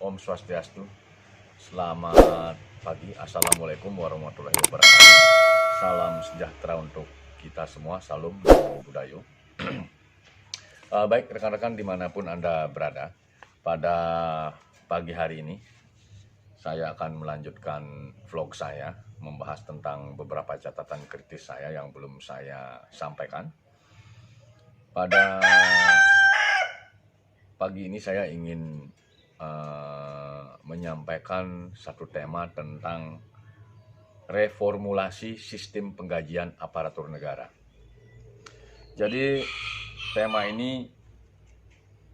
Om Swastiastu. Selamat pagi. Assalamualaikum warahmatullahi wabarakatuh. Salam sejahtera untuk kita semua. Salam Budayu. Baik rekan-rekan dimanapun Anda berada, pada pagi hari ini saya akan melanjutkan vlog saya membahas tentang beberapa catatan kritis saya yang belum saya sampaikan. Pada pagi ini saya ingin menyampaikan satu tema tentang reformulasi sistem penggajian aparatur negara. Jadi tema ini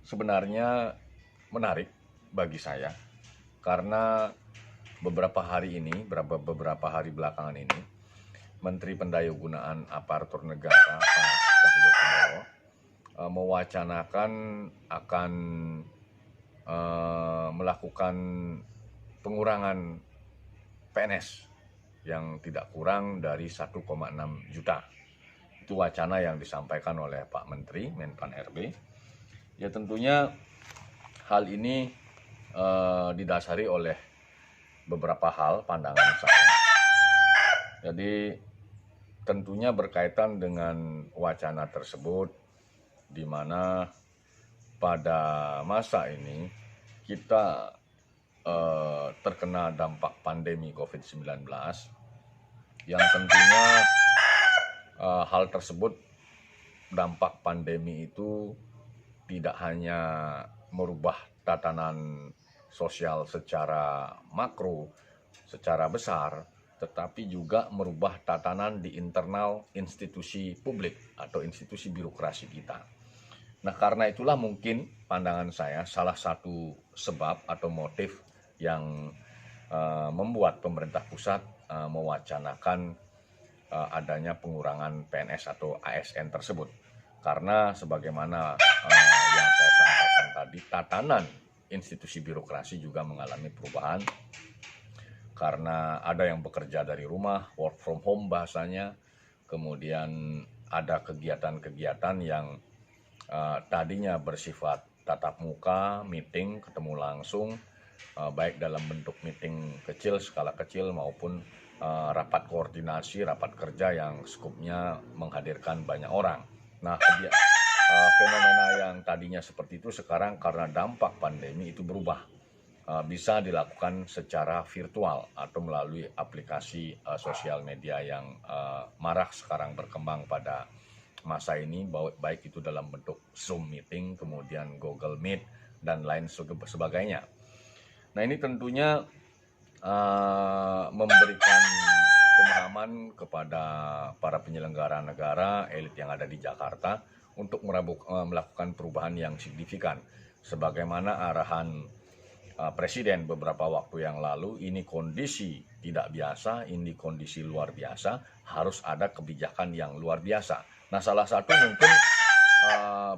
sebenarnya menarik bagi saya karena beberapa hari belakangan ini Menteri Pendayugunaan Aparatur Negara Pak Cahyokumolo mewacanakan akan melakukan pengurangan PNS yang tidak kurang dari 1,6 juta. Itu wacana yang disampaikan oleh Pak Menteri Menpan RB. Ya tentunya hal ini didasari oleh beberapa hal pandangan saya. Jadi tentunya berkaitan dengan wacana tersebut, di mana pada masa ini kita terkena dampak pandemi COVID-19 yang tentunya hal tersebut, dampak pandemi itu tidak hanya merubah tatanan sosial secara makro, secara besar, tetapi juga merubah tatanan di internal institusi publik atau institusi birokrasi kita. Nah, karena itulah mungkin pandangan saya salah satu sebab atau motif yang membuat pemerintah pusat mewacanakan adanya pengurangan PNS atau ASN tersebut. Karena sebagaimana yang saya sampaikan tadi, tatanan institusi birokrasi juga mengalami perubahan. Karena ada yang bekerja dari rumah, work from home bahasanya, kemudian ada kegiatan-kegiatan yang tadinya bersifat tatap muka, meeting, ketemu langsung, baik dalam bentuk meeting kecil, skala kecil maupun rapat koordinasi, rapat kerja yang skupnya menghadirkan banyak orang. Nah, fenomena yang tadinya seperti itu sekarang karena dampak pandemi itu berubah. Bisa dilakukan secara virtual atau melalui aplikasi sosial media yang marak sekarang berkembang pada masa ini, baik itu dalam bentuk Zoom meeting, kemudian Google Meet, dan lain sebagainya. Nah, ini tentunya memberikan pemahaman kepada para penyelenggara negara, elit yang ada di Jakarta, untuk melakukan perubahan yang signifikan. Sebagaimana arahan Presiden beberapa waktu yang lalu, ini kondisi tidak biasa, ini kondisi luar biasa, harus ada kebijakan yang luar biasa. Nah, salah satu mungkin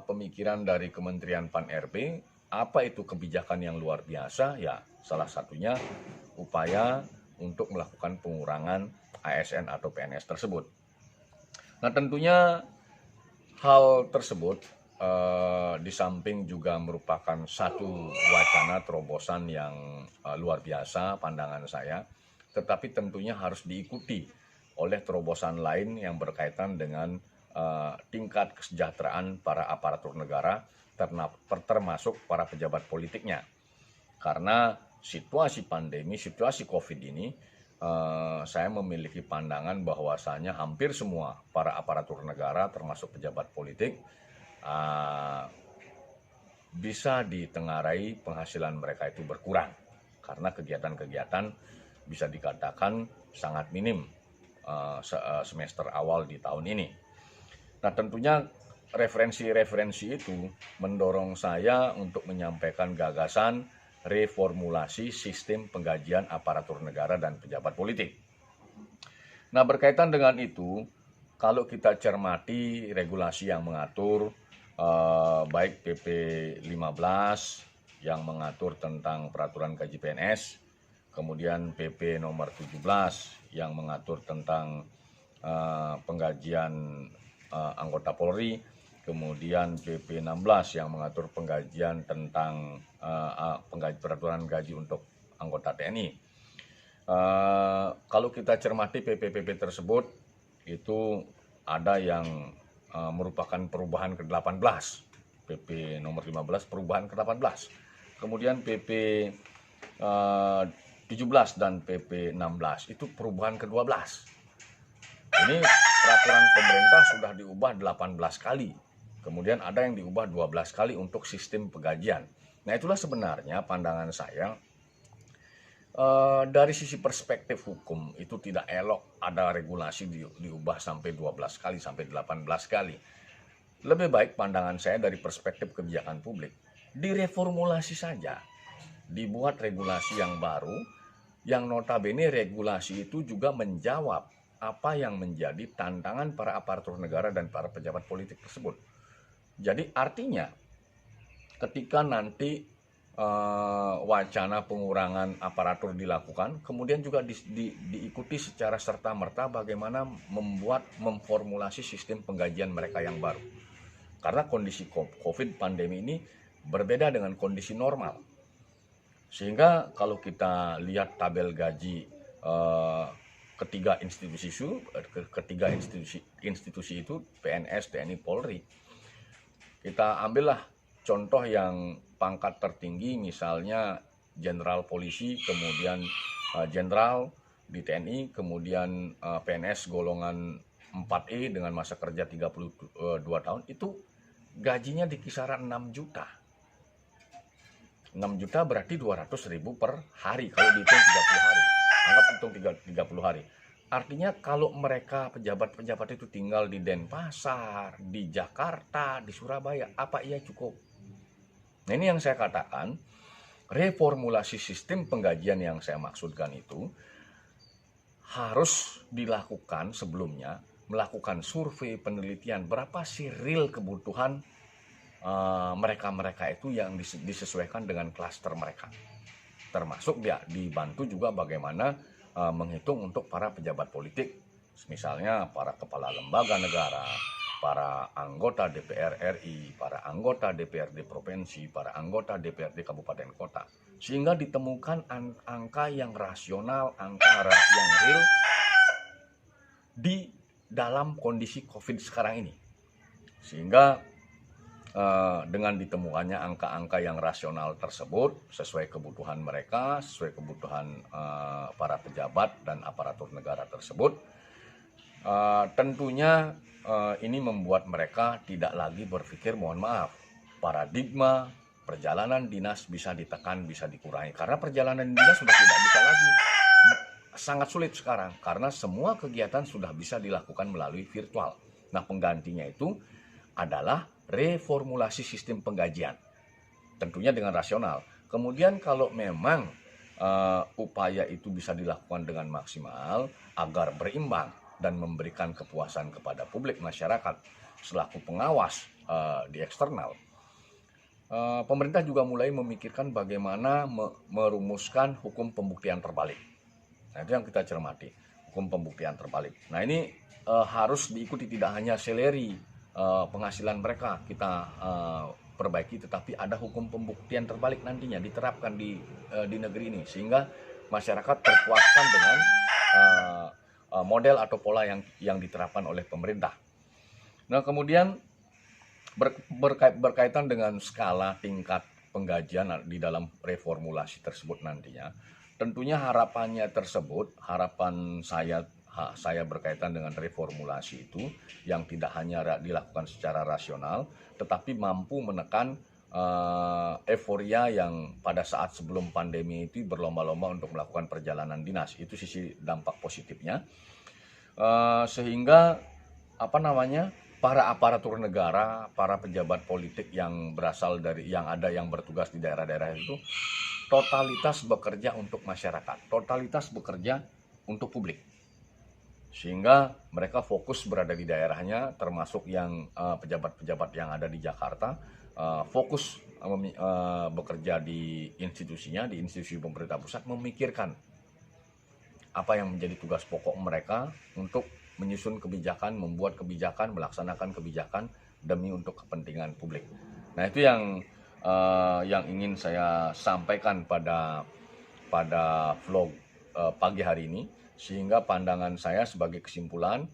pemikiran dari Kementerian Pan-RB, apa itu kebijakan yang luar biasa? Ya, salah satunya upaya untuk melakukan pengurangan ASN atau PNS tersebut. Nah, tentunya hal tersebut di samping juga merupakan satu wacana terobosan yang luar biasa pandangan saya, tetapi tentunya harus diikuti oleh terobosan lain yang berkaitan dengan tingkat kesejahteraan para aparatur negara, termasuk para pejabat politiknya. Karena situasi pandemi, situasi COVID ini, saya memiliki pandangan bahwasanya hampir semua para aparatur negara termasuk pejabat politik bisa ditengarai penghasilan mereka itu berkurang karena kegiatan-kegiatan bisa dikatakan sangat minim semester awal di tahun ini. Nah, tentunya referensi-referensi itu mendorong saya untuk menyampaikan gagasan reformulasi sistem penggajian aparatur negara dan pejabat politik. Nah, berkaitan dengan itu, kalau kita cermati regulasi yang mengatur, baik PP 15 yang mengatur tentang peraturan gaji PNS, kemudian PP nomor 17 yang mengatur tentang penggajian anggota Polri, kemudian PP 16 yang mengatur penggajian tentang peraturan gaji untuk anggota TNI. Kalau kita cermati PP-PP tersebut, itu ada yang merupakan perubahan ke-18, PP nomor 15 perubahan ke-18, kemudian PP 17 dan PP 16 itu perubahan ke-12. Ini peraturan pemerintah sudah diubah 18 kali, kemudian ada yang diubah 12 kali untuk sistem penggajian. Nah, itulah sebenarnya pandangan saya. Dari sisi perspektif hukum itu tidak elok ada regulasi diubah sampai 12 kali, sampai 18 kali. Lebih baik pandangan saya dari perspektif kebijakan publik, direformulasi saja, dibuat regulasi yang baru, yang notabene regulasi itu juga menjawab apa yang menjadi tantangan para aparatur negara dan para pejabat politik tersebut. Jadi artinya ketika nanti wacana pengurangan aparatur dilakukan, kemudian juga diikuti secara serta-merta bagaimana memformulasi sistem penggajian mereka yang baru. Karena kondisi COVID pandemi ini berbeda dengan kondisi normal. Sehingga kalau kita lihat tabel gaji ketiga institusi itu, PNS, TNI, Polri, kita ambillah contoh yang pangkat tertinggi, misalnya jenderal polisi, kemudian jenderal di TNI, kemudian PNS golongan 4E dengan masa kerja 32 tahun, itu gajinya di kisaran 6 juta. 6 juta berarti 200.000 per hari kalau dihitung 30 hari. Anggap hitung 30 hari. Artinya kalau mereka pejabat-pejabat itu tinggal di Denpasar, di Jakarta, di Surabaya, apa iya cukup? Nah, ini yang saya katakan, reformulasi sistem penggajian yang saya maksudkan itu harus dilakukan sebelumnya, melakukan survei, penelitian, berapa sih real kebutuhan mereka-mereka itu yang disesuaikan dengan klaster mereka. Termasuk ya dibantu juga bagaimana menghitung untuk para pejabat politik, misalnya para kepala lembaga negara, para anggota DPR RI, para anggota DPRD provinsi, para anggota DPRD kabupaten kota, sehingga ditemukan angka yang rasional, angka yang real di dalam kondisi COVID sekarang ini. Sehingga dengan ditemukannya angka-angka yang rasional tersebut sesuai kebutuhan mereka, sesuai kebutuhan para pejabat dan aparatur negara tersebut, tentunya ini membuat mereka tidak lagi berpikir, mohon maaf, paradigma perjalanan dinas bisa ditekan, bisa dikurangi. Karena perjalanan dinas sudah tidak bisa lagi, sangat sulit sekarang, karena semua kegiatan sudah bisa dilakukan melalui virtual. Nah, penggantinya itu adalah reformulasi sistem penggajian, tentunya dengan rasional. Kemudian kalau memang upaya itu bisa dilakukan dengan maksimal agar berimbang dan memberikan kepuasan kepada publik masyarakat selaku pengawas di eksternal, pemerintah juga mulai memikirkan bagaimana merumuskan hukum pembuktian terbalik. Nah, itu yang kita cermati, hukum pembuktian terbalik. Nah, ini harus diikuti, tidak hanya salary penghasilan mereka kita perbaiki, tetapi ada hukum pembuktian terbalik nantinya diterapkan di negeri ini, sehingga masyarakat terpuaskan dengan model atau pola yang diterapkan oleh pemerintah. Nah, kemudian berkaitan dengan skala tingkat penggajian di dalam reformulasi tersebut nantinya, tentunya harapan saya berkaitan dengan reformulasi itu yang tidak hanya dilakukan secara rasional, tetapi mampu menekan euforia yang pada saat sebelum pandemi itu berlomba-lomba untuk melakukan perjalanan dinas. Itu sisi dampak positifnya, sehingga para aparatur negara, para pejabat politik yang berasal dari yang bertugas di daerah-daerah itu totalitas bekerja untuk masyarakat, totalitas bekerja untuk publik, sehingga mereka fokus berada di daerahnya, termasuk yang pejabat-pejabat yang ada di Jakarta fokus bekerja di institusinya, di institusi pemerintah pusat, memikirkan apa yang menjadi tugas pokok mereka untuk menyusun kebijakan, membuat kebijakan, melaksanakan kebijakan demi untuk kepentingan publik. Nah, itu yang ingin saya sampaikan pada vlog pagi hari ini, sehingga pandangan saya sebagai kesimpulan,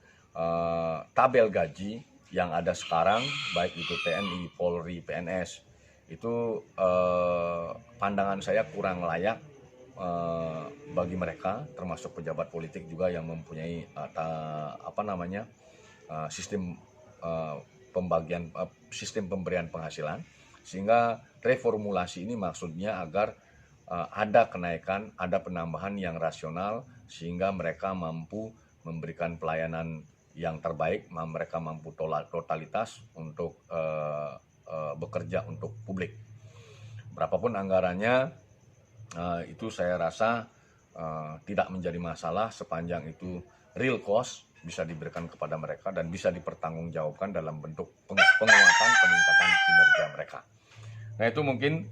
tabel gaji yang ada sekarang, baik itu TNI, Polri, PNS, itu pandangan saya kurang layak bagi mereka, termasuk pejabat politik juga yang mempunyai sistem sistem pemberian penghasilan, sehingga reformulasi ini maksudnya agar ada kenaikan, ada penambahan yang rasional, sehingga mereka mampu memberikan pelayanan yang terbaik, mereka mampu totalitas untuk bekerja untuk publik. Berapapun anggarannya, itu saya rasa tidak menjadi masalah sepanjang itu real cost bisa diberikan kepada mereka dan bisa dipertanggungjawabkan dalam bentuk penguatan peningkatan kinerja mereka. Nah, itu mungkin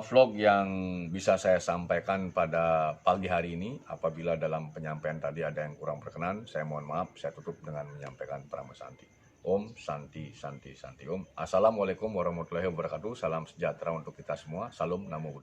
vlog yang bisa saya sampaikan pada pagi hari ini. Apabila dalam penyampaian tadi ada yang kurang berkenan, saya mohon maaf. Saya tutup dengan menyampaikan Prama Santi. Om Santi Santi Santi Om. Assalamualaikum warahmatullahi wabarakatuh. Salam sejahtera untuk kita semua. Salam Namo Buddhaya.